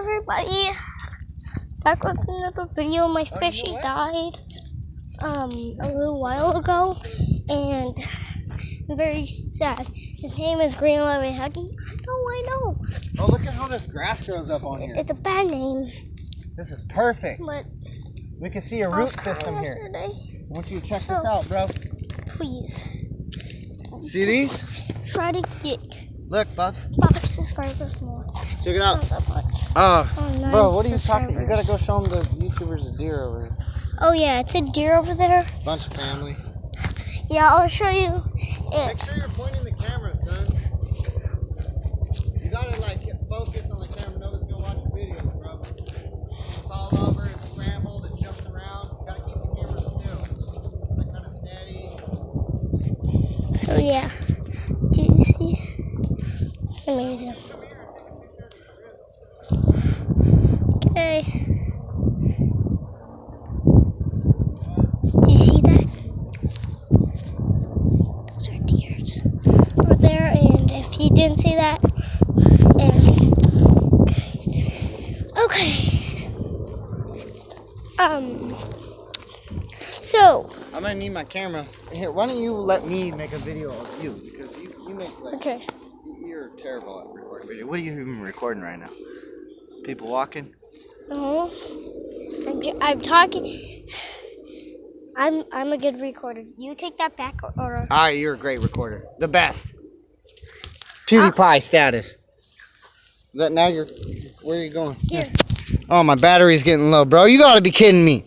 everybody, back with another video. My fishy died a little while ago, and I'm very sad. His name is Green Loving Huggy. I know. Oh, look at how this grass grows up on here. It's a bad name. This is perfect. But we can see a root system here. I want you to check this out, bro. Please. See these? Try to get. Look, Bubs. 5 subscribers more. Check it out. Not that much. Bro, what are you talking? You gotta go show them the YouTubers a deer over here. Oh yeah, it's a deer over there. Bunch of family. Yeah, I'll show you it. Make sure you're pointing the camera, son. You gotta like focus on the camera. Nobody's gonna watch your videos, bro. It's all over. It's scrambled. It jumps around. You gotta keep the camera still. Like kind of steady. So yeah, do you see? Amazing. Okay. Do you see that? Those are deers over there, and if you didn't see that, okay. So I'm gonna need my camera. Here, why don't you let me make a video of you? Because you make like. Okay. You're terrible at recording video. What are you even recording right now? People walking? No. I'm talking. I'm a good recorder. You take that back or Alright, you're a great recorder. The best. PewDiePie status. That now you're where are you going? Here. Oh, my battery's getting low, bro. You gotta be kidding me.